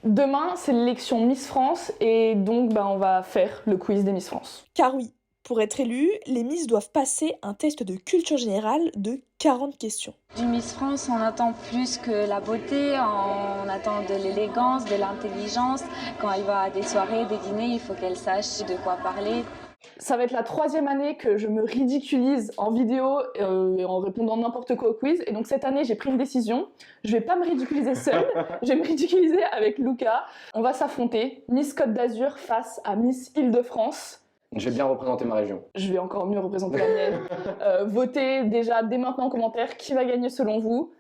Demain, c'est l'élection Miss France et donc on va faire le quiz des Miss France. Car oui, pour être élue, les Miss doivent passer un test de culture générale de 40 questions. Du Miss France, on attend plus que la beauté, on attend de l'élégance, de l'intelligence. Quand elle va à des soirées, des dîners, il faut qu'elle sache de quoi parler. Ça va être la 3e année que je me ridiculise en vidéo en répondant n'importe quoi au quiz. Et donc cette année, j'ai pris une décision. Je vais pas me ridiculiser seule, je vais me ridiculiser avec Lucas. On va s'affronter, Miss Côte d'Azur face à Miss Île-de-France. Je vais bien représenter ma région. Je vais encore mieux représenter la mienne. Votez déjà dès maintenant en commentaire qui va gagner selon vous.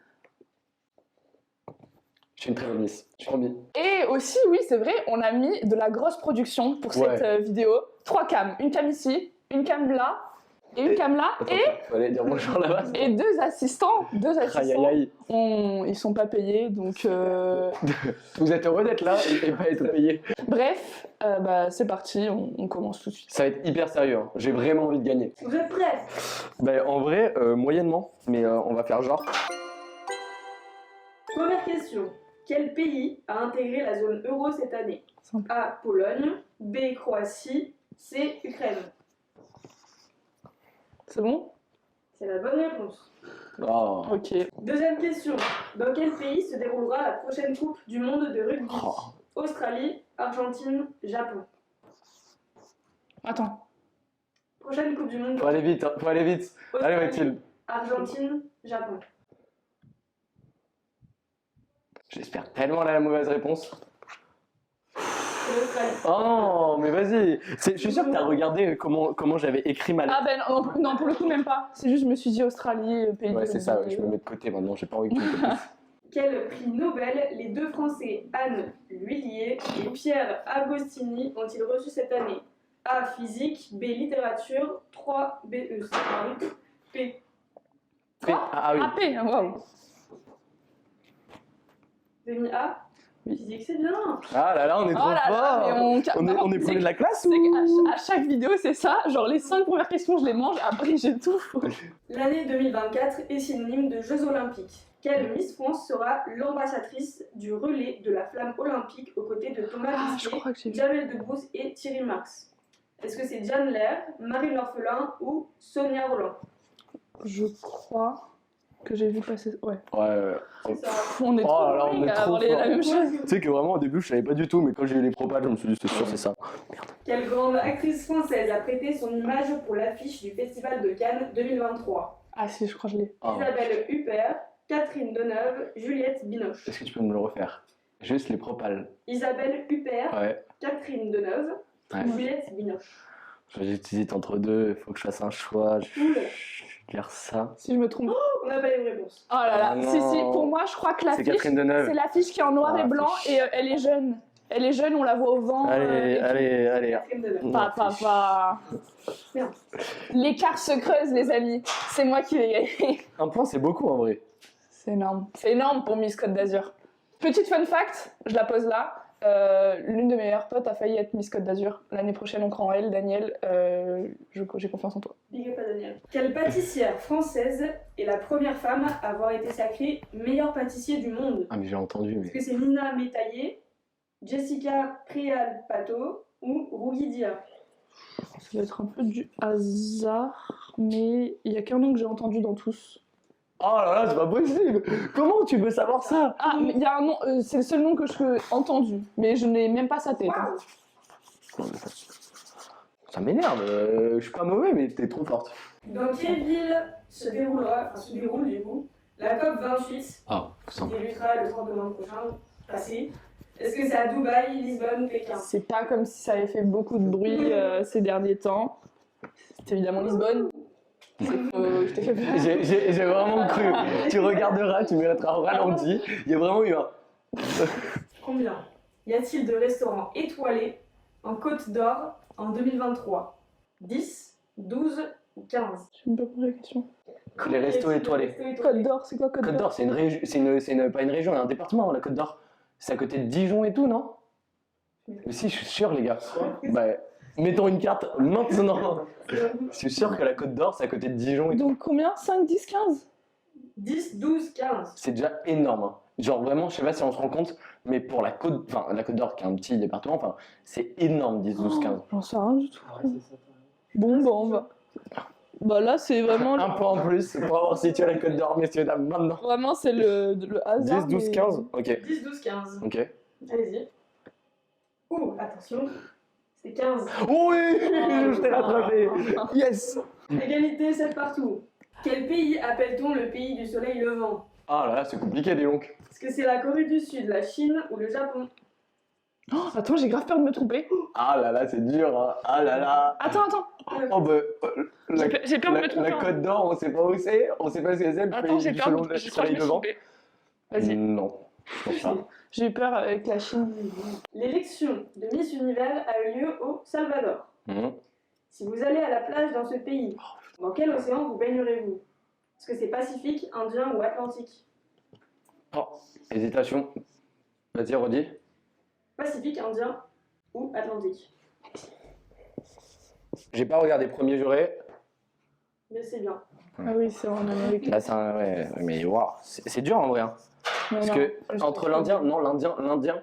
Je suis une très bonne Miss, je suis promis. Et aussi, oui, c'est vrai, on a mis de la grosse production pour cette vidéo. 3 cams, une cam ici, une cam là, et une cam là, Fallait dire bonjour là-bas. et 2 assistants. 2 assistants. Aïe, aïe. Ils sont pas payés, donc... Vous êtes heureux d'être là et pas être payé. Bref, c'est parti, on commence tout de suite. Ça va être hyper sérieux, hein. J'ai vraiment envie de gagner. Vous êtes prêts? En vrai, moyennement, mais on va faire genre. Première question. Quel pays a intégré la zone euro cette année? A. Pologne, B. Croatie, C. Ukraine. C'est bon? C'est la bonne réponse. Oh. Ok. Deuxième question. Dans quel pays se déroulera la prochaine Coupe du Monde de rugby? Australie, Argentine, Japon. Attends. Prochaine Coupe du Monde. Faut aller vite, hein. Faut aller vite. Allez Australie, Mathilde. Argentine, Japon. J'espère tellement la mauvaise réponse. C'est l'Australie. Oh mais vas-y. Je suis sûr que t'as regardé comment j'avais écrit ma lettre. Ah non, pour le coup même pas. C'est juste je me suis dit Australie, pays Ouais de c'est ça, rugby. je me mets de côté maintenant, j'ai pas envie que tu me copies. Quel prix Nobel les 2 Français Anne L'Huillier et Pierre Agostini ont-ils reçu cette année? A. Physique, B. Littérature, 3. P. Ah oui. AP, waouh. Vous avez mis A? Physique, c'est bien. Ah là là, on est trop fort. Mais On est premier de la classe c'est ou qu'à chaque vidéo, c'est ça. Genre les 5 premières questions, je les mange, après j'ai tout. L'année 2024 est synonyme de Jeux Olympiques. Quelle Miss France sera l'ambassadrice du relais de la flamme olympique aux côtés de Thomas Je Pesquet, crois que j'ai vu. Jamel Debbouze et Thierry Marx? Est-ce que c'est Diane Lair, Marine L'Orphelin ou Sonia Rolland? Je crois que j'ai vu passer. Ouais. Ouais. C'est ça. On est Oh trop là là, on dingue est à trop avoir fort. la même chose. Tu sais que vraiment au début je savais pas du tout, mais quand j'ai eu les propales, je me suis dit c'est sûr c'est ça. Quelle grande actrice française a prêté son image pour l'affiche du Festival de Cannes 2023? Ah si, je crois que je l'ai. Ah. Isabelle Huppert, Catherine Deneuve, Juliette Binoche. Est-ce que tu peux me le refaire? Juste les propales. Isabelle Huppert, Ouais. Catherine Deneuve, Ouais. Juliette Binoche. J'hésite entre deux, il faut que je fasse un choix. Je vais dire ça. Si je me trompe. On n'a pas les réponses. Oh là là. Ah Si, non. pour moi, je crois que C'est l'affiche, Catherine Deneuve. c'est l'affiche qui est en noir Ah, et blanc c'est et elle est jeune. Elle est jeune, on la voit au vent. Allez, et tout. allez. Catherine Deneuve. Non, Papa. Merde. L'écart se creuse, les amis. C'est moi qui vais gagner. Un point c'est beaucoup en vrai. C'est énorme. C'est énorme pour Miss Côte d'Azur. Petite fun fact, je la pose là. L'une de mes meilleures potes a failli être Miss Côte d'Azur. L'année prochaine, on croit en elle. Daniel, j'ai confiance en toi. Big up à Daniel. Quelle pâtissière française est la première femme à avoir été sacrée meilleure pâtissier du monde? Ah mais j'ai entendu mais. Est-ce que c'est Nina Métaillé, Jessica Prial-Pato ou Rougui Dia? Ça va être un peu du hasard, mais il y a qu'un nom que j'ai entendu dans tous. Oh là là, c'est pas possible. Comment tu veux savoir ça? Ah, mais il y a un nom, c'est le seul nom que je ai entendu, mais je n'ai même pas sa tête. hein. Waouh. Ça m'énerve. Je suis pas mauvais mais t'es trop forte. Dans quelle ville se déroule du coup la COP 28 Ah, qui débutera le 30 novembre prochain, passé? Est-ce que c'est à Dubaï, Lisbonne, Pékin? C'est pas comme si ça avait fait beaucoup de bruit ces derniers temps. C'est évidemment Lisbonne. Je t'ai fait peur. J'ai vraiment cru. Tu regarderas, tu mettras au ralenti. Il y a vraiment eu un. Combien y a-t-il de restaurants étoilés en Côte d'Or en 2023? 10, 12 ou 15? Je ne me pas poser la question. Les restos étoilés. Côte d'Or, c'est quoi Côte Côte d'Or? d'Or, c'est une région, pas une région, c'est un département, la Côte d'Or. C'est à côté de Dijon et tout, non? Mais si, je suis sûr, les gars. Bah, mettons une carte maintenant. Je suis sûr que la Côte d'Or, c'est à côté de Dijon et tout. Donc combien? 5, 10, 15? 10, 12, 15. C'est déjà énorme. Hein. Genre vraiment, je sais pas si on se rend compte, mais pour la Côte d'Or, qui est un petit département, enfin, c'est énorme, 10, 12, 15. J'en sais rien du tout. Bon, bah, on va. Bah là, c'est vraiment. Un point en plus pour avoir situé la Côte d'Or, messieurs, dames, maintenant. Vraiment, c'est le hasard. 10, 12, mais- 15. Ok. 10, 12, 15. Ok. Allez-y. Ouh, attention. C'est 15. Oui, je t'ai rattrapé. Yes. Égalité, 7 partout. Quel pays appelle-t-on le pays du soleil levant? Ah là là, c'est compliqué, dis donc. Est-ce que c'est la Corée du Sud, la Chine ou le Japon? Oh, attends, j'ai grave peur de me tromper. Ah là là, c'est dur. Hein. Ah là là. Attends. Oh bah, la, J'ai peur de me tromper. la Côte d'Or, on sait pas où c'est, on sait pas ce que c'est. Le Attends, pays j'ai du peur. soleil Je crois que je me suis levant. trompée. Vas-y. Non, je pense pas. J'ai eu peur avec la Chine. L'élection de Miss Univers a eu lieu au Salvador. Mhm. Si vous allez à la plage dans ce pays, dans quel océan vous baignerez-vous? Est-ce que c'est Pacifique, Indien ou Atlantique? Oh, hésitation. Vas-y, redis. Pacifique, Indien ou Atlantique? J'ai pas regardé Premier Juré. Mais c'est bien. Ah oui, c'est en Amérique. Là, c'est un. Ouais, mais waouh, c'est dur en vrai. Hein. Mais Parce non, que je entre sais pas. l'Indien,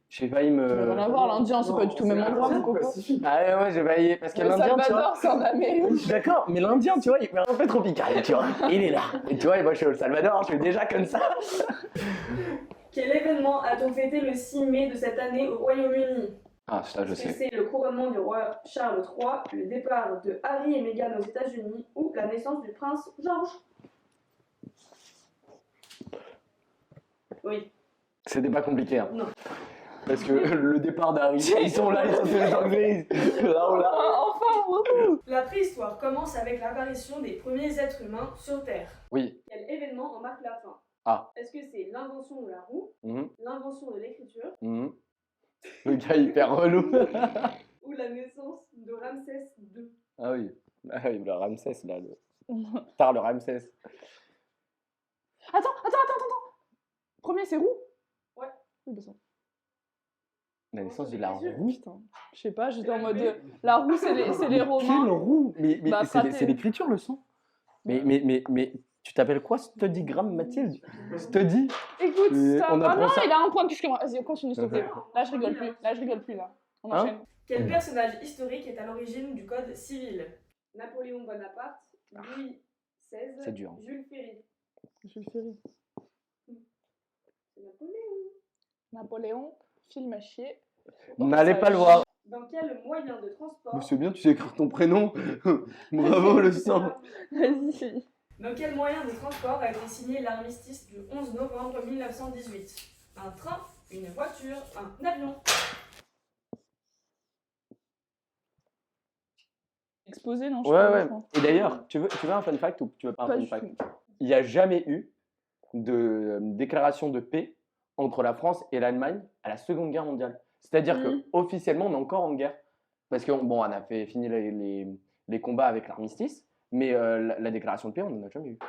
j'ai failli Ça n'a rien à me. voir, l'Indien, c'est pas du tout le même endroit, mon coco. Ah ouais, j'ai failli. Parce que Le l'Indien, tu vois. Salvador, c'est en Amérique. Je suis d'accord, mais l'Indien, tu vois, il est un peu tropical, tu vois. Il est là. Et tu vois, moi, je suis au Salvador, je suis déjà comme ça. Quel événement a-t-on fêté le 6 mai de cette année au Royaume-Uni? Ah, ça, je Est-ce que sais. c'est le couronnement du roi Charles III, le départ de Harry et Meghan aux États-Unis ou la naissance du prince George? Oui. C'était pas compliqué, hein. Non. Parce que le départ d'Harry, ils sont là, ils sont tous les anglais. Là, là. Enfin, wouhou. La préhistoire commence avec l'apparition des premiers êtres humains sur Terre. Oui. Quel événement en marque la fin? Ah. Est-ce que c'est l'invention de la roue, Mhm, l'invention de l'écriture mhm. Le gars hyper relou. ou la naissance de Ramsès II? Ah oui. Ah oui, le Ramsès, là. Tard, le Ramsès. Attends. Premier, c'est roux? Ouais. Oui, bah ça. La naissance de la roue. Putain. Je sais pas, j'étais en mode. La roue, c'est les Romains. Quelle roue? Mais Bah, frappé. c'est l'écriture, le son. Mais tu t'appelles quoi, Studygram, Mathilde? Study? Écoute, ça. on Ah apprend non, ça. il a un point plus que moi. Vas-y, on continue, s'il te plaît. Là, je rigole plus. Là. On Hein enchaîne. Quel personnage historique est à l'origine du Code civil? Napoléon Bonaparte, Louis XVI, C'est dur. Jules Ferry. Jules Ferry. C'est Napoléon. Napoléon, film à chier. N'allez pas le voir. Dans quel moyen de transport? Mais c'est bien, tu sais écrire ton prénom. Bravo, le sang. Vas-y. Dans quel moyen de transport a été signé l'armistice du 11 novembre 1918? Un train, une voiture, un avion? Exposé, non? Je Ouais, sais pas, ouais. franchement. Et d'ailleurs, tu veux un fun fact ou tu veux pas un Pas fun du fact? tout. Il n'y a jamais eu de déclaration de paix entre la France et l'Allemagne à la Seconde Guerre mondiale. C'est-à-dire Mhm. qu'officiellement, on est encore en guerre. Parce qu'on bon, on a fait fini les combats avec l'armistice, mais la déclaration de paix, on n'en a jamais eu.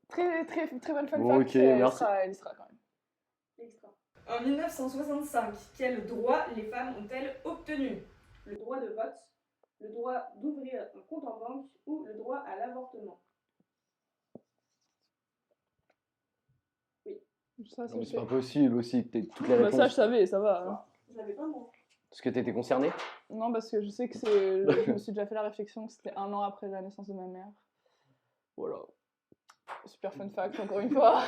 Très bonne fun Bon, fact. ok, merci. Elle y sera quand même. Extra. En 1965, quel droit les femmes ont-elles obtenu? Le droit de vote, le droit d'ouvrir un compte en banque ou le droit à l'avortement? Ça, Non, mais c'est c'est pas possible aussi que tu aies toutes les Bah, réponses. ça, je savais, ça va. Hein. Je l'avais pas moi. Parce que tu étais concerné. Non, parce que je sais que c'est. Je me suis déjà fait la réflexion que c'était 1 an après la naissance de ma mère. Voilà. Super fun fact, encore une fois.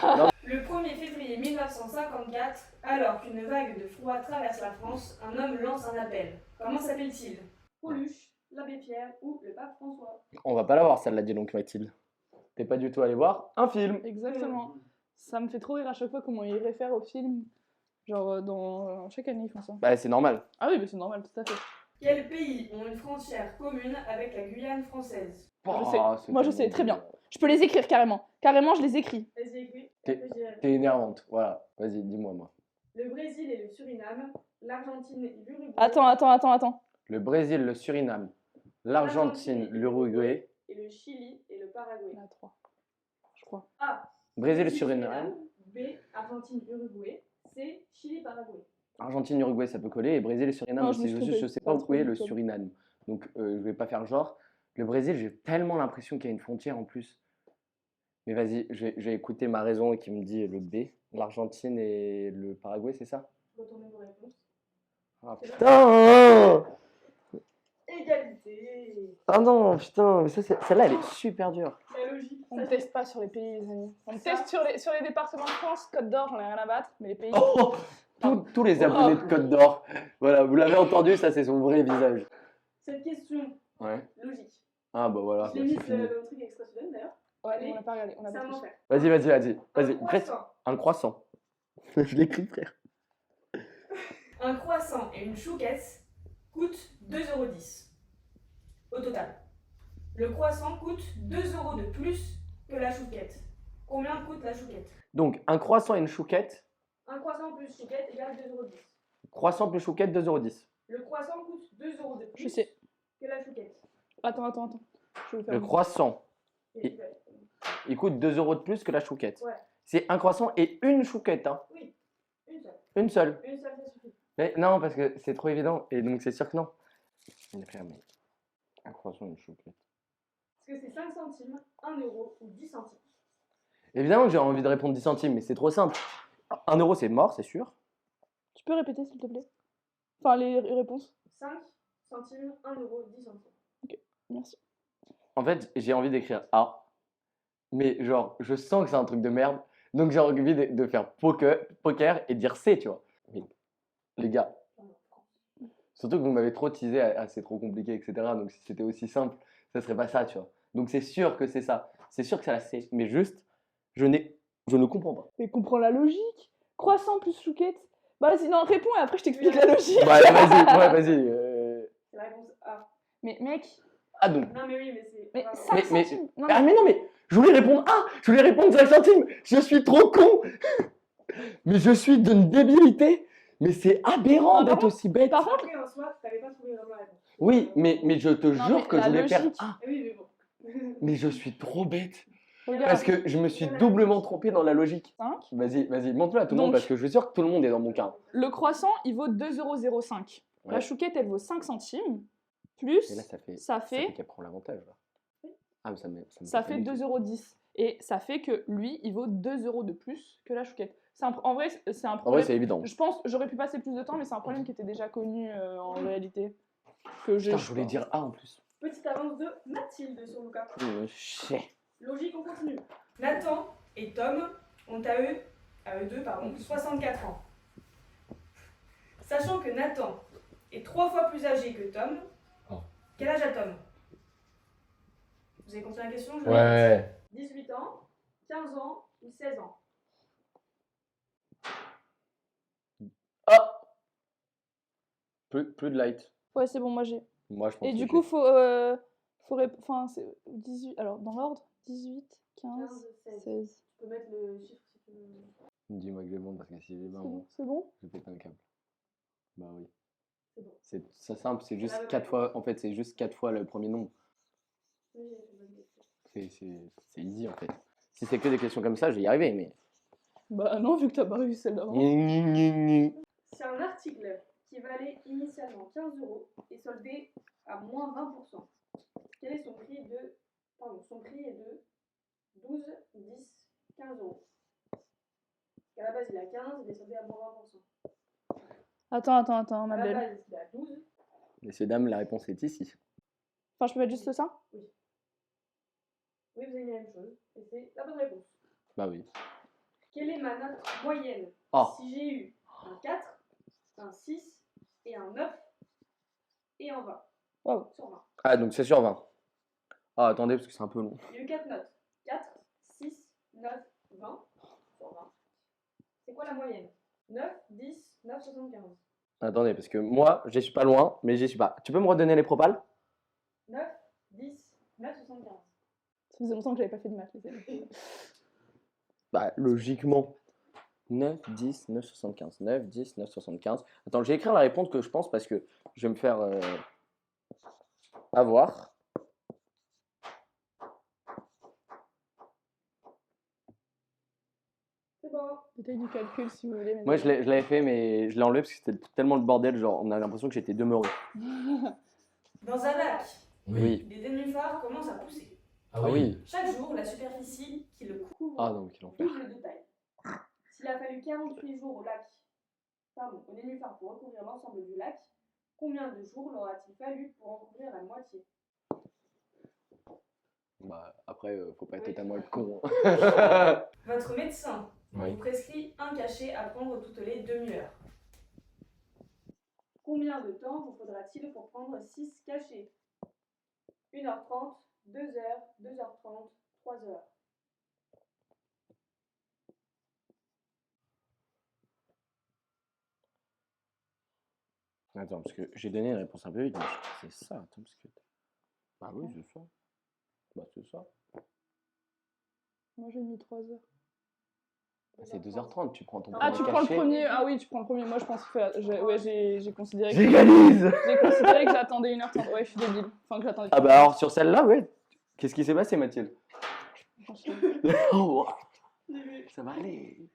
Le 1er février 1954, alors qu'une vague de froid traverse la France, un homme lance un appel. Comment s'appelle-t-il? Coluche, l'abbé Pierre ou le pape François? On va pas la voir, celle-là, dis donc, Mathilde. T'es pas du tout allé voir un film. Exactement. Ça me fait trop rire à chaque fois comment ils réfèrent au film. Genre, dans chaque année, ils font ça. Bah, c'est normal. Ah oui, mais c'est normal, tout à fait. Quels pays ont une frontière commune avec la Guyane française? Je sais. Oh, c'est Moi, je tellement sais, très bien. dur. Je peux les écrire carrément. Carrément, je les écris. Vas-y, écris. T'es énervante. Voilà. Vas-y, dis-moi, moi. Le Brésil et le Suriname, l'Argentine et l'Uruguay. Attends. Le Brésil, le Suriname, l'Argentine, l'Uruguay. Et le Chili et le Paraguay. Il y en a 3, je crois. A. Brésil, Suriname. B. Argentine, Uruguay. C. Chili, Paraguay. Argentine, Uruguay, ça peut coller. Et Brésil et Suriname Non, aussi. je me suis Je trompée. sais Pas pas trop où est le du tout. Suriname. Donc, je vais pas faire genre. Le Brésil, j'ai tellement l'impression qu'il y a une frontière en plus. Mais vas-y, je vais écouter ma raison qui me dit le B. L'Argentine et le Paraguay, c'est ça? Retournez vos réponses. Ah putain! Égalité. Ah non, putain, mais celle-là, elle est super dure. La logique. On ne teste pas sur les pays, les amis. On teste sur les départements de France, Côte d'Or, j'en ai rien à battre, mais les pays. Oh, tous les abonnés de Côte d'Or. Voilà, vous l'avez entendu, ça c'est son vrai visage. Cette question, Ouais. logique. Ah bah voilà, Je bah, l'ai c'est mise fini. dans le truc extra student d'ailleurs. Ouais, Allez, on n'a pas regardé, on a c'est pas un triché. enfer. Vas-y. Un Prête? croissant. Un croissant. Je l'écris, frère. Un croissant et une chouquette coûtent 2,10 € au total. Le croissant coûte 2 € de plus que la chouquette. Combien coûte la chouquette? Donc, un croissant et une chouquette. Un croissant plus chouquette égale 2,10 €. Croissant plus chouquette, 2,10 €. Le croissant coûte 2 € de plus Je sais. que la chouquette. Attends. Je vais le faire. Le croissant, Et- Et- il coûte 2 € de plus que la chouquette. Ouais. C'est un croissant et une chouquette, hein. Oui, une seule. Une seule. Une seule, ça suffit. Mais non, parce que c'est trop évident. Et donc, c'est sûr que non. Mais un croissant et une chouquette. Est-ce que c'est 5 centimes, 1 € ou 10 centimes? Évidemment que j'ai envie de répondre 10 centimes, mais c'est trop simple. 1 € c'est mort, c'est sûr. Tu peux répéter, s'il te plaît? Enfin, les réponses. 5 centimes, 1 € 10 centimes. Merci. En fait, j'ai envie d'écrire A, mais genre, je sens que c'est un truc de merde, donc j'ai envie de faire poker et dire C, tu vois. Mais les gars, surtout que vous m'avez trop teasé à c'est trop compliqué, etc. Donc si c'était aussi simple, ça serait pas ça, tu vois. Donc c'est sûr que c'est ça. C'est sûr que c'est la C, mais juste, je ne comprends pas. Mais comprends la logique. Croissant plus chouquette. Bah vas-y, non, réponds et après je t'explique la logique. Bah, vas-y, ouais, vas-y. C'est la réponse A. Mais mec, Ah donc. Non, mais oui, mais c'est. mais Bravo. 5 Mais- centimes. Non, Ah mais non, mais je voulais répondre A, je voulais répondre 5 centimes. Je suis trop con. Mais je suis d'une débilité. Mais c'est aberrant Ah, par d'être aussi bête. par contre, Après, en soi, t'avais pas trouvé vraiment la réponse. Oui, mais je te Non, jure mais que la je voulais faire logique. A. Eh oui, mais bon. Mais je suis trop bête. regarde. Parce que je me suis doublement trompé dans la logique. 5. Vas-y, montre-le à tout le monde Donc- parce que je suis sûr que tout le monde est dans mon cas. Le croissant, il vaut 2,05 €. La Ouais. chouquette, elle vaut 5 centimes. Plus, Et là, ça fait ça fait qu'elle prend l'avantage. Là. Ah, mais ça fait 2,10 €. Et ça fait que lui, il vaut 2 € de plus que la chouquette. En vrai, c'est un En vrai, problème. c'est évident. Je pense, j'aurais pu passer plus de temps, mais c'est un problème qui était déjà connu en réalité. Que j'ai. Putain, je voulais dire A en plus. Petite avance de Mathilde sur Lucas. Chais. Logique, on continue. Nathan et Tom ont à eux deux, 64 ans. Sachant que Nathan est 3 fois plus âgé que Tom, Oh. quel âge a Tom? Vous avez compris la question? Je Ouais. répète. 18 ans, 15 ans ou 16 ans? Ah plus de light. Ouais, c'est bon, moi j'ai. Moi, je pense Et que du j'ai. coup, enfin, c'est 18. Alors, dans l'ordre, 18, 15, 16. 16. Tu peux mettre le chiffre si tu veux. Dis-moi que je monte parce que si j'ai 20, C'est bon, c'est bon? je pète un câble. Bah oui. C'est bon. C'est simple, c'est juste Ah ouais, 4 ouais. fois. En fait, c'est juste 4 fois le premier nombre. Oui, j'ai fait C'est easy en fait. Si c'est que des questions comme ça, je vais y arriver, mais. Bah non, vu que t'as pas réussi celle d'avant. C'est un article qui valait initialement 15 € et soldé à moins 20%. Quel est son prix de... Pardon, son prix est de 12, 10, 15 €. À la base, il a 15, il est soldé à moins 20%. Attends, ma À la belle. base, il a 12. Messieurs, dames, la réponse est ici. Enfin, je peux mettre juste ça? Oui, vous avez mis la même chose. Et c'est la bonne réponse. Bah oui. Quelle est ma note moyenne Oh. si j'ai eu un 4, un 6 et un 9 et un 20 Wow. sur 20? Ah, donc c'est sur 20. Ah, attendez, parce que c'est un peu long. Il y a eu 4 notes. 4, 6, 9, 20 sur 20. C'est quoi la moyenne? 9, 10, 9, 75. Attendez, parce que moi, je suis pas loin, mais j'y suis pas. Tu peux me redonner les propales? 9, 10, 9, 75. Ça faisait longtemps que j'avais pas fait de maths, les amis. Bah, logiquement. 9, 10, 9, 75. 9, 10, 9, 75. Attends, je vais écrire la réponse que je pense parce que je vais me faire avoir. C'est bon. Détail du calcul, si vous voulez. Moi, je l'avais fait, mais je l'ai enlevé parce que c'était tellement le bordel. Genre, on a l'impression que j'étais demeuré. Dans un lac, Oui. des nénuphars commencent à pousser. Ah oui. Chaque jour, la superficie qui le couvre Ah non, quel enfer. double de taille. S'il a fallu 48 jours au nénuphar pour recouvrir l'ensemble du lac, combien de jours l'aura-t-il fallu pour en couvrir la moitié? Bah, après, faut pas Oui. totalement être con. Hein. Votre médecin Oui. vous prescrit un cachet à prendre toutes les demi-heures. Combien de temps vous faudra-t-il pour prendre 6 cachets? 1h30, 2h, 2h30, 3h. Attends, parce que j'ai donné une réponse un peu vite, mais c'est ça, attends, parce que... Bah oui, c'est ça. Bah c'est ça. Moi j'ai mis 3 heures. Bah, c'est 2h30, tu prends ton Ah, premier tu prends le cachet. premier. Ah oui, tu prends le premier. Moi je pense que j'ai considéré que J'égalise. j'ai considéré que j'attendais 1h30. Ouais, je suis débile. Enfin que j'attendais. Ah bah alors sur celle-là, ouais. Qu'est-ce qui s'est passé, Mathilde? Oh, ça va aller.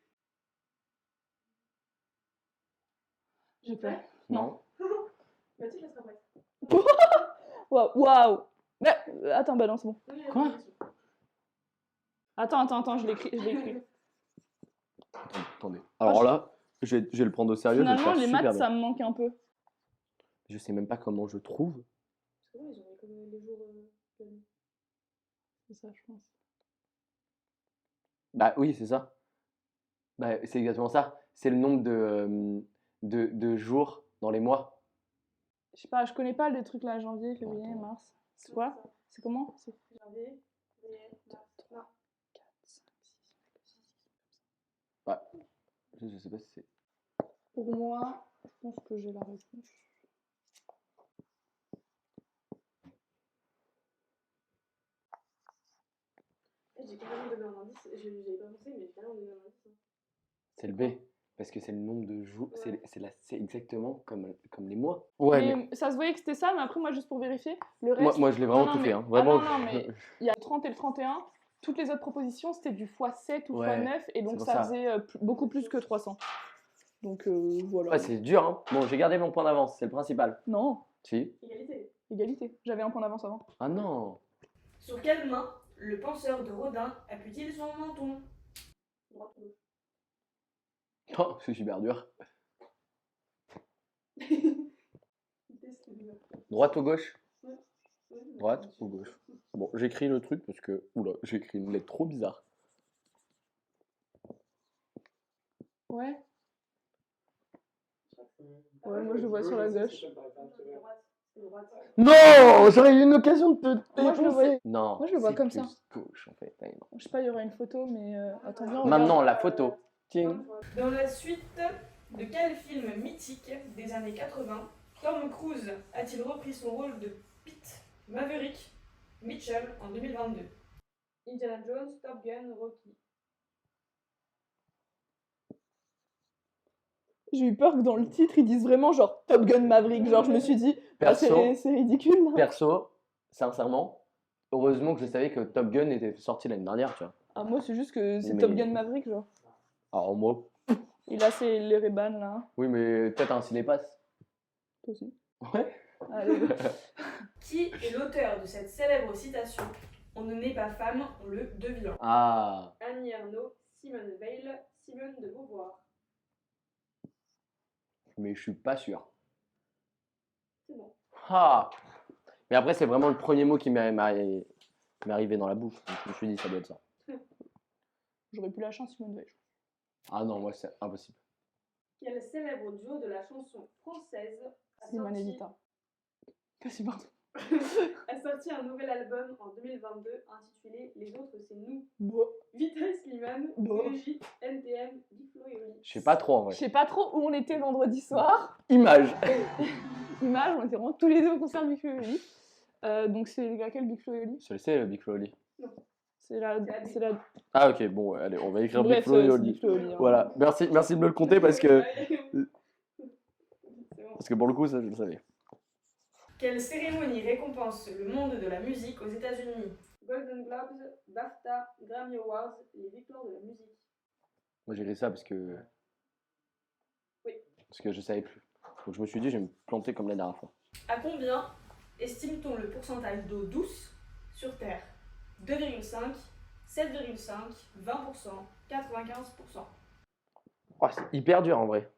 J'ai peur. Non. Mathilde, elle sera prête. Waouh. Mais, attends, bah non, c'est bon. Oui, Quoi? Attends, je l'écris. Attendez. Alors là, je vais le prendre au sérieux. Je vais le Finalement, faire les super maths, bien. ça me manque un peu. Je sais même pas comment je trouve. Parce que oui, ils ont mis comme les jours. C'est ça, je pense. Bah oui, c'est ça. Bah, c'est exactement ça. C'est le nombre de jours dans les mois. Je sais pas, je connais pas les trucs là, janvier, février, Attends. mars. C'est quoi? C'est comment? C'est Janvier, février, mars. Non. 4, 5, 6, 7, 8. Ouais. Je sais pas si c'est. Pour moi, je pense que j'ai la réponse. J'ai carrément donné un indice. J'avais pas pensé, mais j'ai carrément donné un indice. C'est le B. Parce que c'est le nombre de jours. Ouais. C'est exactement comme les mois. Ouais, mais. Ça se voyait que c'était ça, mais après, moi, juste pour vérifier, le reste. Moi, je l'ai vraiment Non, tout mais- fait. Hein. Vraiment. Ah non, mais il y a le 30 et le 31. Toutes les autres propositions, c'était du x7 ou Ouais, x9, et donc c'est pour ça ça. faisait beaucoup plus que 300. Donc voilà. Ouais, c'est dur. Hein. Bon, j'ai gardé mon point d'avance. C'est le principal. Non, Si. Égalité. égalité. J'avais un point d'avance avant. Ah non. Sur quelle main le penseur de Rodin appuie-t-il son menton? Droite ou gauche? Oh, c'est super dur. Droite ou gauche? Droite ou gauche? Bon, j'écris le truc parce que. Oula, j'ai écrit une lettre trop bizarre. Ouais. Ouais, moi je le vois sur la gauche. Non, j'aurais eu une occasion de te Moi, je le vois- Non, moi, je le vois c'est comme plus ça. gauche en fait. Ouais, non. Je sais pas, il y aura une photo, mais attends, viens, Maintenant, regarde. la photo. Tiens. Dans la suite de quel film mythique des années 80, Tom Cruise a-t-il repris son rôle de Pete Maverick Mitchell en 2022? Indiana Jones, Top Gun, Rocky. J'ai eu peur que dans le titre, ils disent vraiment genre Top Gun Maverick. Genre, je me suis dit, bah, Perso, c'est ridicule là. perso, sincèrement, heureusement que je savais que Top Gun était sorti l'année dernière, tu vois. Ah, moi, c'est juste que c'est Mais- Top Gun Maverick, genre. Alors moi, Et là, c'est les Ray-Ban là. oui, mais peut-être un cinépass. Toi aussi. Ouais. Allez. Qui est l'auteur de cette célèbre citation? On ne naît pas femme, on le devient. Ah, Annie Ernaux, Simone Veil, Simone de Beauvoir. mais je suis pas sûr. C'est bon. Ah. Mais après, c'est vraiment le premier mot qui m'est arrivé dans la bouche. Donc, je me suis dit, ça doit être ça. J'aurais pu lâcher un Simone Veil. Ah non, moi, c'est impossible. Quel célèbre duo de la chanson française a Simone et sorti, Vita. Vas-y, pardon. a sorti un nouvel album en 2022 intitulé Les autres c'est nous? Bon. Vita Slimane, Bon. Brigitte, NTM, Big Flo et Oli. Je sais pas trop en Je vrai. sais pas trop où on était vendredi soir. Image. Image, on était vraiment tous les deux au concert de Big Flo et Oli. Donc c'est laquelle Big Flo et Oli? Je le sais, le Big Flo et Oli. C'est la... C'est la B. C'est la... Ah ok, bon, ouais, allez, on va écrire Bref, Big Flo et c'est Oli. Big Flo et Oli, hein. Voilà, merci de me le compter parce que, C'est bon. pour le coup, ça, je le savais. Quelle cérémonie récompense le monde de la musique aux États-Unis? Golden Globes, BAFTA, Grammy Awards, les victoires de la musique. Moi, j'ai écrit ça parce que. Oui. Parce que je savais plus. Donc, je me suis dit, je vais me planter comme la dernière fois. À combien estime-t-on le pourcentage d'eau douce sur Terre? 2,5, 7,5, 20%, 95%. Oh, c'est hyper dur en vrai.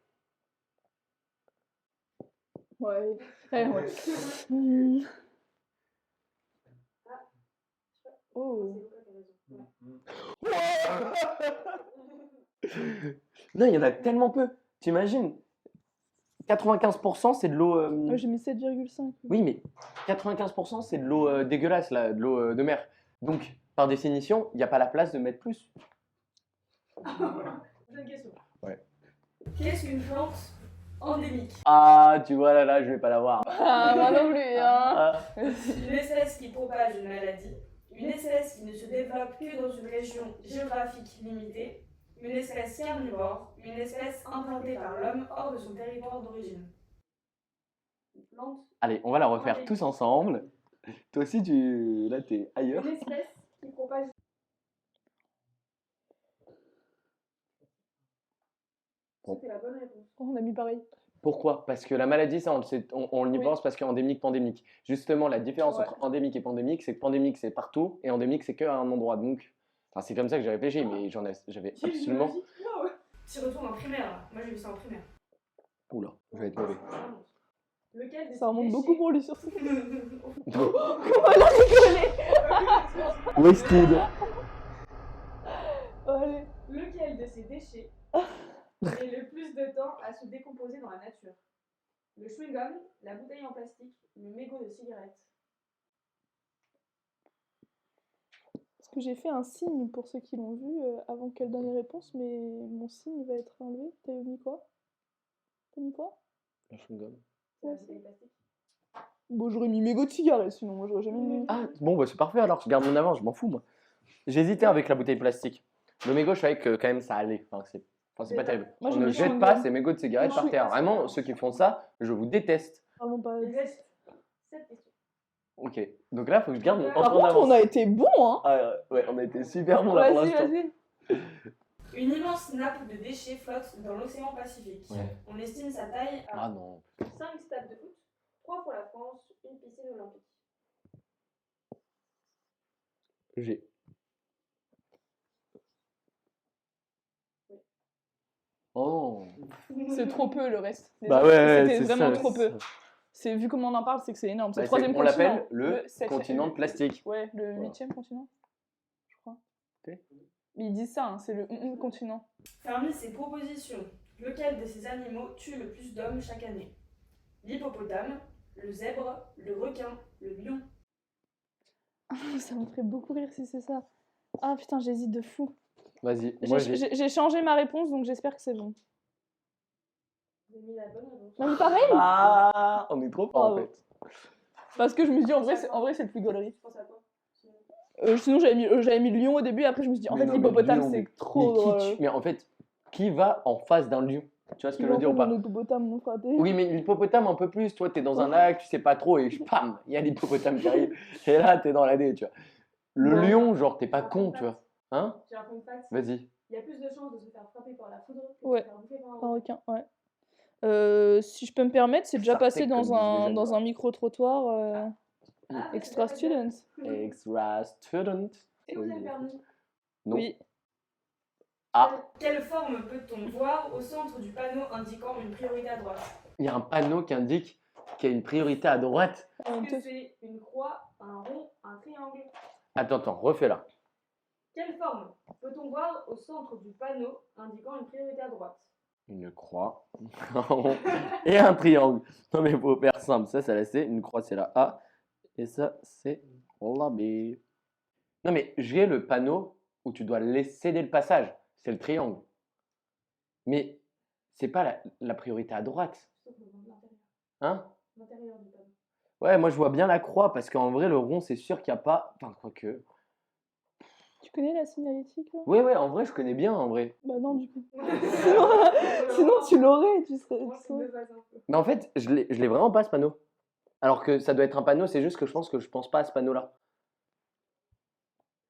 Ouais. Ouais. Hmm. Oh. Non, il y en a tellement peu. T'imagines? 95% c'est de l'eau. Ouais, j'ai mis 7,5. Oui, mais 95% c'est de l'eau dégueulasse, là, de l'eau de mer. Donc, par définition, il n'y a pas la place de mettre plus. Prochaine question. Ouais. Qu'est-ce qu'une plante endémique? Ah, tu vois, là, je vais pas l'avoir. Ah, moi non plus, hein. Ah. Une espèce qui propage une maladie, une espèce qui ne se développe que dans une région géographique limitée, une espèce carnivore, une espèce implantée par l'homme hors de son territoire d'origine. Une plante, Allez, on va la refaire tous ensemble. Toi aussi, là, t'es ailleurs. une espèce qui propage. Bon. C'était la bonne réponse. On a mis pareil. Pourquoi? Parce que la maladie, ça, on le sait, on y Oui. pense parce qu'endémique, pandémique. Justement, la différence Ouais. entre endémique et pandémique, c'est que pandémique, c'est partout, et endémique, c'est qu'à un endroit. Donc, enfin, c'est comme ça que j'ai réfléchi, mais j'avais J'ai une absolument... logique. Wow. Tu retournes en primaire là. Moi j'ai vu ça en primaire. Oula, je vais être mauvais. Lequel de Ça ces remonte déchets- beaucoup pour lui sur ce. Wasted. Allez. Lequel de ces déchets met le plus de temps à se décomposer dans la nature? Le chewing-gum, la bouteille en plastique, le mégot de cigarette. Parce que j'ai fait un signe pour ceux qui l'ont vu avant qu'elle donne les réponses, mais mon signe va être enlevé. T'as mis quoi? T'as mis quoi? Un chewing-gum. C'est la bouteille plastique. Bon, j'aurais mis mégot de cigarette, sinon moi j'aurais jamais mis. Ah, bon, bah, c'est parfait alors, je garde mon avance, je m'en fous, moi. J'hésitais avec la bouteille plastique. Le mégot, je savais que quand même ça allait. Enfin, c'est pas terrible. Moi, On j'ai ne mis jette chewing-gum. pas ces mégots de cigarettes par Oui. terre. Vraiment, ceux qui font ça, je vous déteste. Parlons pas. Il reste 7 questions. Ok, donc là, il faut que je garde mon Par Par temps en contre, avance. on a été bons, hein. Ah, ouais, on a été super bons là pour Vas-y, l'instant. vas-y. Une immense nappe de déchets flotte dans l'océan Pacifique. Ouais. On estime sa taille à Ah non. 5 stades de foot, 3 fois la France, une piscine olympique. J'ai. Oh. C'est trop peu le reste. Bah ouais, C'était c'est vraiment ça, trop c'est peu. ça. C'est vu comment on en parle, c'est que c'est énorme. C'est Bah, le troisième on continent. l'appelle le septième- continent de plastique. Ouais, le Voilà. 8e continent, je crois. Ok. Mais ils disent ça, hein, c'est le continent. Parmi ces propositions, lequel de ces animaux tue le plus d'hommes chaque année? L'hippopotame, le zèbre, le requin, le lion. Ça me ferait beaucoup rire si c'est ça. Ah putain, j'hésite de fou. Vas-y, moi j'ai. J'ai changé ma réponse, donc j'espère que c'est bon. Vous avez mis la bonne réponse. Non, mais pareil. Ah, on est trop fort en Bravo. fait. Parce que je me suis dit, en vrai, c'est le plus gaulerie. Tu penses à quoi? Sinon, j'avais mis le lion au début, après je me suis dit, en Mais fait, non, mais l'hippopotame, lion, c'est mais trop qui drôle. tue- Mais en fait, qui va en face d'un lion? Tu vois ce que je veux dire ou pas? Un hippopotame, mon fraté. Oui, mais l'hippopotame un peu plus. Toi, t'es dans un lac, tu sais pas trop, et pam, il y a l'hippopotame qui arrive. Et là, t'es dans la D, tu vois. Le Bon. lion, genre, t'es pas con, tu vois. Hein? J'ai un fun fact. Vas-y. Il y a plus de chances de se faire frapper par la foudre que Ouais. de se faire bouffer par un Un requin. requin, ouais. Si je peux me permettre, c'est déjà Ça passé fait comme dans un, disait dans Jeanne. un micro-trottoir Ah, bah, extra c'est bien, students. Extra student. Et vous avez le permis. Non. Oui. Ah, Quelle forme peut-on voir au centre du panneau indiquant une priorité à droite? il y a un panneau qui indique qu'il y a une priorité à droite. Est-ce que c'est une croix, un rond, un triangle? Attends, refais-la. Quelle forme peut-on voir au centre du panneau indiquant une priorité à droite? Une croix et un triangle. Non, mais faut faire simple. Ça, c'est la C. Une croix, c'est la A. Et ça, c'est la B. Non, mais j'ai le panneau où tu dois laisser céder le passage. C'est le triangle. Mais c'est pas la priorité à droite. Sauf le rond de l'intérieur. Hein? L'intérieur du panneau. Ouais, moi, je vois bien la croix parce qu'en vrai, le rond, c'est sûr qu'il n'y a pas. Enfin, quoique. Tu connais la signalétique, là? Ouais, en vrai, je connais bien, en vrai. Bah non, du coup. Sinon, tu l'aurais, tu serais. Moi, c'est de base un peu. Mais en fait, je l'ai vraiment pas, ce panneau. Alors que ça doit être un panneau, c'est juste que je pense pas à ce panneau-là.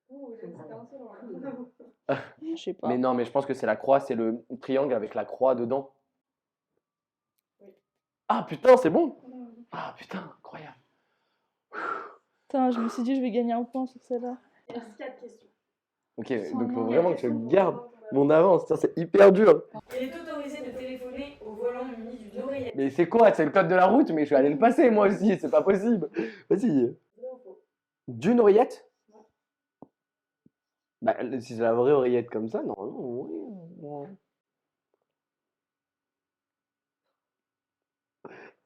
Ouh, c'était un seul, Je sais pas. Mais non, mais je pense que c'est la croix, c'est le triangle avec la croix dedans. Oui. Ah putain, c'est bon! Ah putain, incroyable. Putain, je me suis dit, je vais gagner un point sur celle-là. Il reste 4 questions. Ok, Oh donc faut non. vraiment que je garde mon avance. Tiens, c'est hyper dur. Il est autorisé de téléphoner au volant muni d'une oreillette. Mais c'est quoi? C'est le code de la route, mais je vais aller le passer moi aussi, c'est pas possible. Vas-y. Vrai ou faux? D'une oreillette? Bah, si c'est la vraie oreillette comme ça, normalement, oui.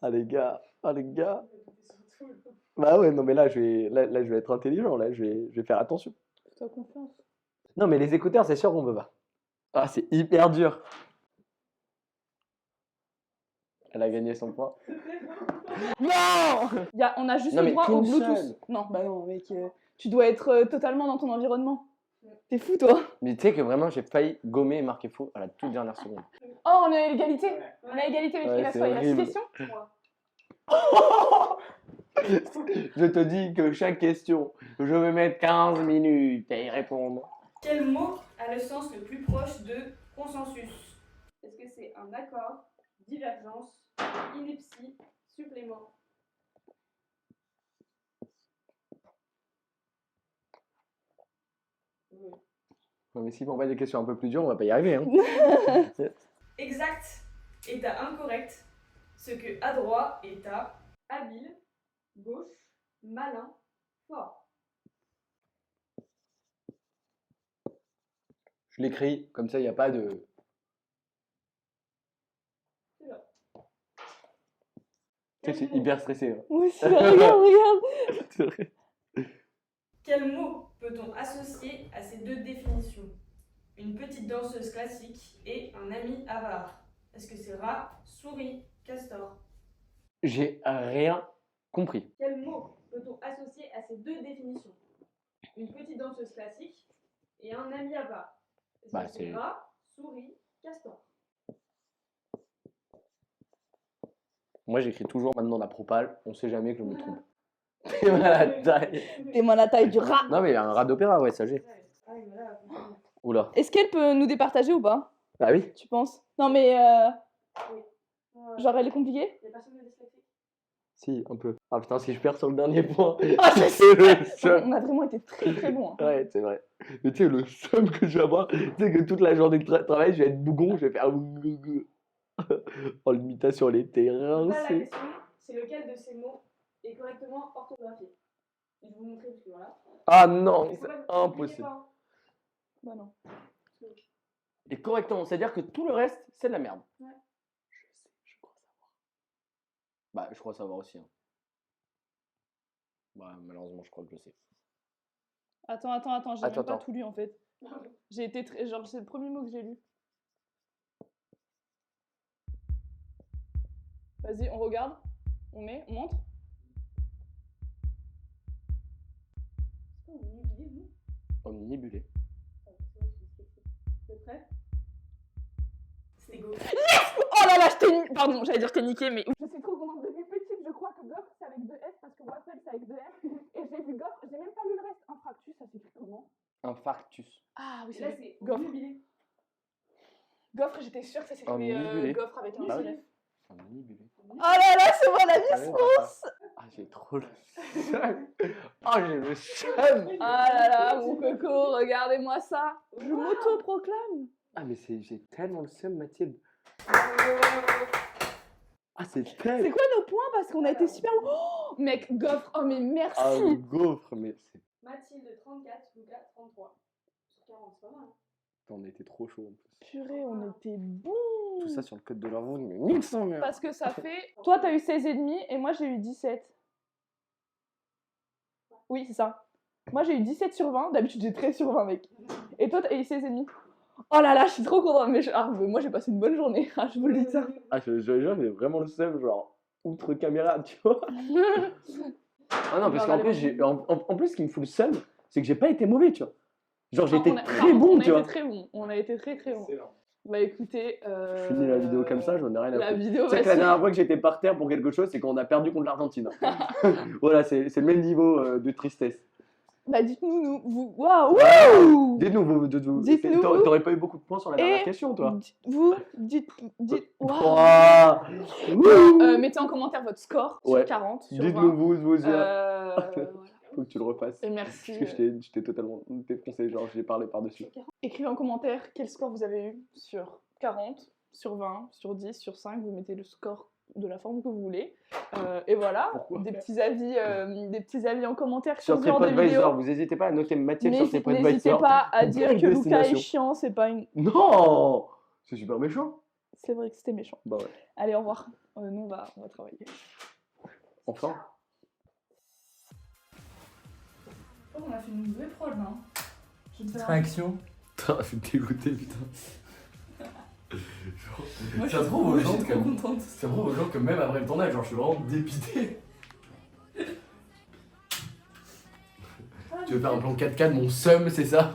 Ah les gars, ah les gars. Bah ouais, non mais là je vais être intelligent, là je vais faire attention. Fais-toi confiance. Non mais les écouteurs, c'est sûr qu'on peut pas. Ah, c'est hyper dur. Elle a gagné son point. Non, on a juste Non, le mais droit au qu'une Bluetooth. seule. Non, bah non, mec. Tu dois être totalement dans ton environnement. T'es fou, toi. Mais tu sais que vraiment j'ai failli gommer et marquer faux à la toute dernière seconde. Oh, on est à égalité. On est à égalité. Ouais, Il reste c'est quoi? Il reste 6 horrible. questions? Je te dis que chaque question, je vais mettre 15 minutes à y répondre. Quel mot a le sens le plus proche de consensus? Est-ce que c'est un accord, divergence, ineptie, supplément? Non, mais s'ils font pas des questions un peu plus dures, on va pas y arriver. Hein. Exact est à incorrect, ce que adroit est à habile, gauche, malin, fort. Je l'écris, comme ça il n'y a pas de... C'est là. Tu sais, je suis hyper stressé. Hein. Oui, c'est vrai, regarde. C'est vrai. Quel mot peut-on associer à ces deux définitions? Une petite danseuse classique et un ami avare. Est-ce que c'est rat, souris, castor? J'ai rien compris. Quel mot peut-on associer à ces deux définitions? Une petite danseuse classique et un ami avare. Est-ce Bah, que c'est c'est- rat, souris, castor? Moi j'écris toujours maintenant la propale, on sait jamais que je me trompe. Et voilà la taille. T'es moins la taille du rat. Non mais il y a un rat d'opéra, ouais, ça j'ai. Ah oui, mais là, franchement. Oula. Est-ce qu'elle peut nous départager ou pas? Ah oui? Tu penses? Non, mais Ouais. genre, elle est compliquée? Y a personne de dyslexique? Si, un peu. Ah putain, si je perds sur le dernier point, Ah, c'est le seum. On a vraiment été très très bon. Hein. Ouais, c'est vrai. Mais tu sais, le seum que je vais avoir, tu sais que toute la journée de travail, je vais être bougon, je vais faire en l'imitation les terrains. Voilà la C'est... question, c'est lequel de ces mots est correctement orthographié? Je vais vous montrer parce que voilà. Ah non, Mais faut c'est pas- impossible. n'oubliez pas, Bah non. Et correctement, c'est-à-dire que tout le reste, c'est de la merde. Ouais. Je crois savoir. Bah, je crois savoir aussi. Hein. Bah, malheureusement, je crois que je sais. Attends, j'ai Attends, même pas attends. tout lu en fait. J'ai été très. Genre, c'est le premier mot que j'ai lu. Vas-y, on regarde. On met, on montre. on est nubilé, nous. Omnibulé. T'es prêt? C'était go. Oh là là, je t'ai. Pardon, j'allais dire je t'ai niqué, mais. Je suis trop contente. Depuis petite, je crois que Goff c'est avec 2 F parce que Waffle c'est avec 2 F. Et j'ai vu Goff, j'ai même pas lu le reste. Infractus, ça s'écrit comment? Infarctus. Ah oui, Et c'est là, vrai. c'est Goffre. nubilé. Goffre, j'étais sûre que ça s'écrivait Omnibulé. Goffre avec un Bah seul oui. F. Omnibulé. Oh là là, c'est moi la Ah vie. oui, d'accord. Ah, j'ai trop le seum. Ah, j'ai le seum. Ah là là, mon coco, regardez-moi ça. Je m'auto-proclame. Ah, mais j'ai tellement le seum, Mathilde. Ah, c'est C'est tel. quoi nos points? Parce qu'on a été super. Oh, mec, Goffre, oh mais merci. Ah, le gaufre, mais c'est... Mathilde 34, Lucas 33. Sur 40, c'est pas mal. Hein. On était trop chaud en plus. Purée, on était bons. Tout ça sur le code de la route, mais nique son mère. Parce que ça fait. Toi, t'as eu 16,5 et moi, j'ai eu 17. Oui, c'est ça. Moi, j'ai eu 17 sur 20. D'habitude, j'ai 13 sur 20, mec. Et toi, t'as eu 16,5. Oh là là, je suis trop contente. Mais moi, j'ai passé une bonne journée. Ah, je vous le dis ça. Ah, j'avais vraiment le seum, genre, outre caméra, tu vois. Ah non, parce qu'en plus, en plus, ce qui me fout le seum, c'est que j'ai pas été mauvais, tu vois. Genre, j'ai été très bon, tu vois. On a été très bon. On a été très très bon. Bah écoutez. Je finis la vidéo comme ça, j'en ai rien à La foutre. vidéo, Tu sais que la dernière fois que j'étais par terre pour quelque chose, c'est qu'on a perdu contre l'Argentine. Voilà, c'est le même niveau de tristesse. Bah dites-nous, vous. Waouh! Dites-nous, Dites-nous, vous. t'aurais pas eu beaucoup de points sur la dernière Et question, toi. Dites. Waouh! Ouah. Wouh. Mettez en commentaire votre score Ouais. sur 40. Sur Dites-nous 20. vos yeux. Voilà. Faut que tu le refasses. Et merci. Parce que je t'ai totalement défoncé, genre j'ai parlé par-dessus. Écrivez en commentaire quel score vous avez eu sur 40, sur 20, sur 10, sur 5. Vous mettez le score de la forme que vous voulez. Et voilà, Pourquoi des petits avis en commentaire Sur sur ce genre de vidéo. TripAdvisor, vous n'hésitez pas à noter Mathilde sur N'hésitez TripAdvisor. pas à Une dire bonne que Lucas est destination. chiant, c'est pas une... Non, c'est super méchant. C'est vrai que c'était méchant. Bah ouais. Allez, au revoir. Nous, on va travailler. Enfin. Oh, on a fait une vraie prod, hein. Réaction. Putain, je suis dégoûté, putain. Moi, Ça prouve aux gens que contente. ça prouve aux gens que même après le tournage, genre je suis vraiment dépité. Tu veux faire un plan 4K de mon seum, c'est ça?